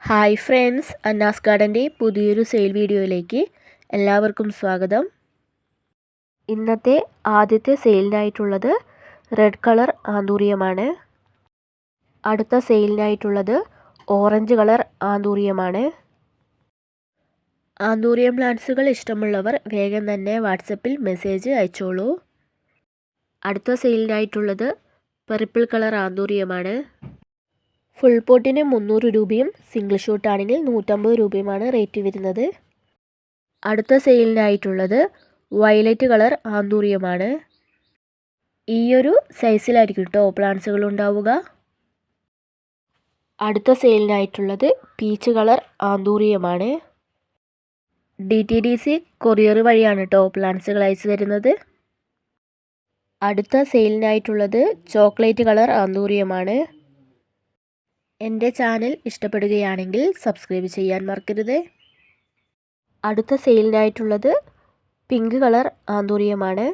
Hi friends, അന്നാസ് ഗാർഡൻ്റെ പുതിയൊരു sale വീഡിയോയിലേക്ക് എല്ലാവർക്കും സ്വാഗതം. ഇന്നത്തെ ആദ്യത്തെ സെയിലിനായിട്ടുള്ളത് റെഡ് കളർ ആന്തൂറിയമാണ്. അടുത്ത സെയിലിനായിട്ടുള്ളത് ഓറഞ്ച് കളർ ആന്തൂറിയമാണ്. ആന്തൂറിയം പ്ലാന്റ്സുകൾ ഇഷ്ടമുള്ളവർ വേഗം തന്നെ വാട്സപ്പിൽ മെസ്സേജ് അയച്ചോളൂ. അടുത്ത സെയിലിനായിട്ടുള്ളത് പർപ്പിൾ കളർ ആന്തൂറിയമാണ്. ഫുൾ പോട്ടിന് 300 രൂപയും സിംഗിൾ ഷോട്ട് ആണെങ്കിൽ 150 രൂപയുമാണ് റേറ്റ് വരുന്നത്. അടുത്ത സെയിലിനായിട്ടുള്ളത് വയലറ്റ് കളർ ആന്തൂറിയമാണ്. ഈ ഒരു സൈസിലായിരിക്കും കേട്ടോ പ്ലാന്റ്സുകൾ ഉണ്ടാവുക. അടുത്ത സെയിലിനായിട്ടുള്ളത് പീച്ച് കളർ ആന്തൂറിയമാണ്. DTDC കൊറിയർ വഴിയാണ് കേട്ടോ പ്ലാന്റ്സുകൾ അയച്ചു തരുന്നത്. അടുത്ത സെയിലിനായിട്ടുള്ളത് ചോക്ലേറ്റ് കളർ ആന്തൂറിയമാണ്. എൻ്റെ ചാനൽ ഇഷ്ടപ്പെടുകയാണെങ്കിൽ സബ്സ്ക്രൈബ് ചെയ്യാൻ മറക്കരുത്. അടുത്ത സെയിലിനായിട്ടുള്ളത് പിങ്ക് കളർ ആന്തൂറിയമാണ്.